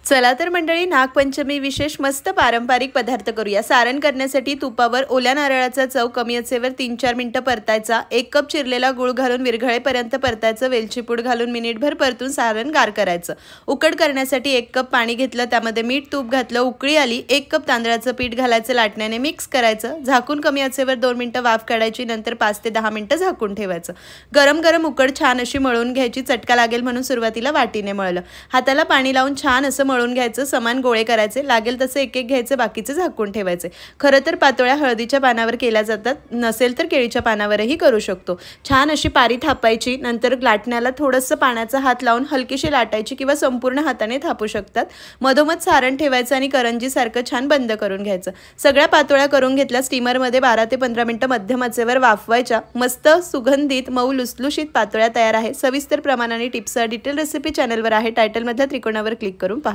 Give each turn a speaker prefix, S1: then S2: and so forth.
S1: चला तर मंडळी, नागपंचमी विशेष मस्त पारंपरिक पदार्थ करूया। सारण करण्यासाठी तुपावर ओल्या नारळाचा चव कमी आचेवर 3-4 मिनिटं परतायचा। 1 कप चिरलेला गूळ घालून विरघळेपर्यंत परतायचं। वेलची पूड घालून मिनिटभर परतून सारण गार करायचं। उकड करण्यासाठी 1 कप पाणी घेतलं, त्यामध्ये मीठ तूप घातलं, उकळी आली 1 कप तांदळाचं पीठ घालायचं, लाटण्याने मिक्स करायचं। झाकून कमी आचेवर 2 मिनिटं वाफ काढायची, नंतर 5 ते 10 मिनिटं झाकून ठेवायचं। गरम गरम उकड छान अशी मळून घ्यायची। चटका लागेल म्हणून सुरुवातीला वाटीने मळलं, हाताला पाणी लावून छान असं मळून घ्यायचं। समान गोळे करायचे, लागेल तसे एक एक घ्यायचे, बाकीचे झाकून ठेवायचे। खरं तर पातोळ्या हळदीच्या पानावर केल्या जातात, नसेल तर केळीच्या पानावरही करू शकतो। छान अशी पारी थापायची, नंतर लाटण्याला थोडंसं पाण्याचा हात लावून हलकीशी लाटायची किंवा संपूर्ण हाताने थापू शकतात। मधोमध सारण ठेवायचं आणि करंजी सारखं छान बंद करून घ्यायचं। सगळ्या पातोळ्या करून घेतल्या, स्टीमरमध्ये 12 ते 15 मिनिटं मध्यम आचेवर वाफवायच्या। मस्त सुगंधित मऊ लुसलुशीत पातोळ्या तयार आहे। सविस्तर प्रमाणाने टिप्स डिटेल रेसिपी चॅनलवर आहे, टायटलमधल्या त्रिकोणावर क्लिक करून पहा।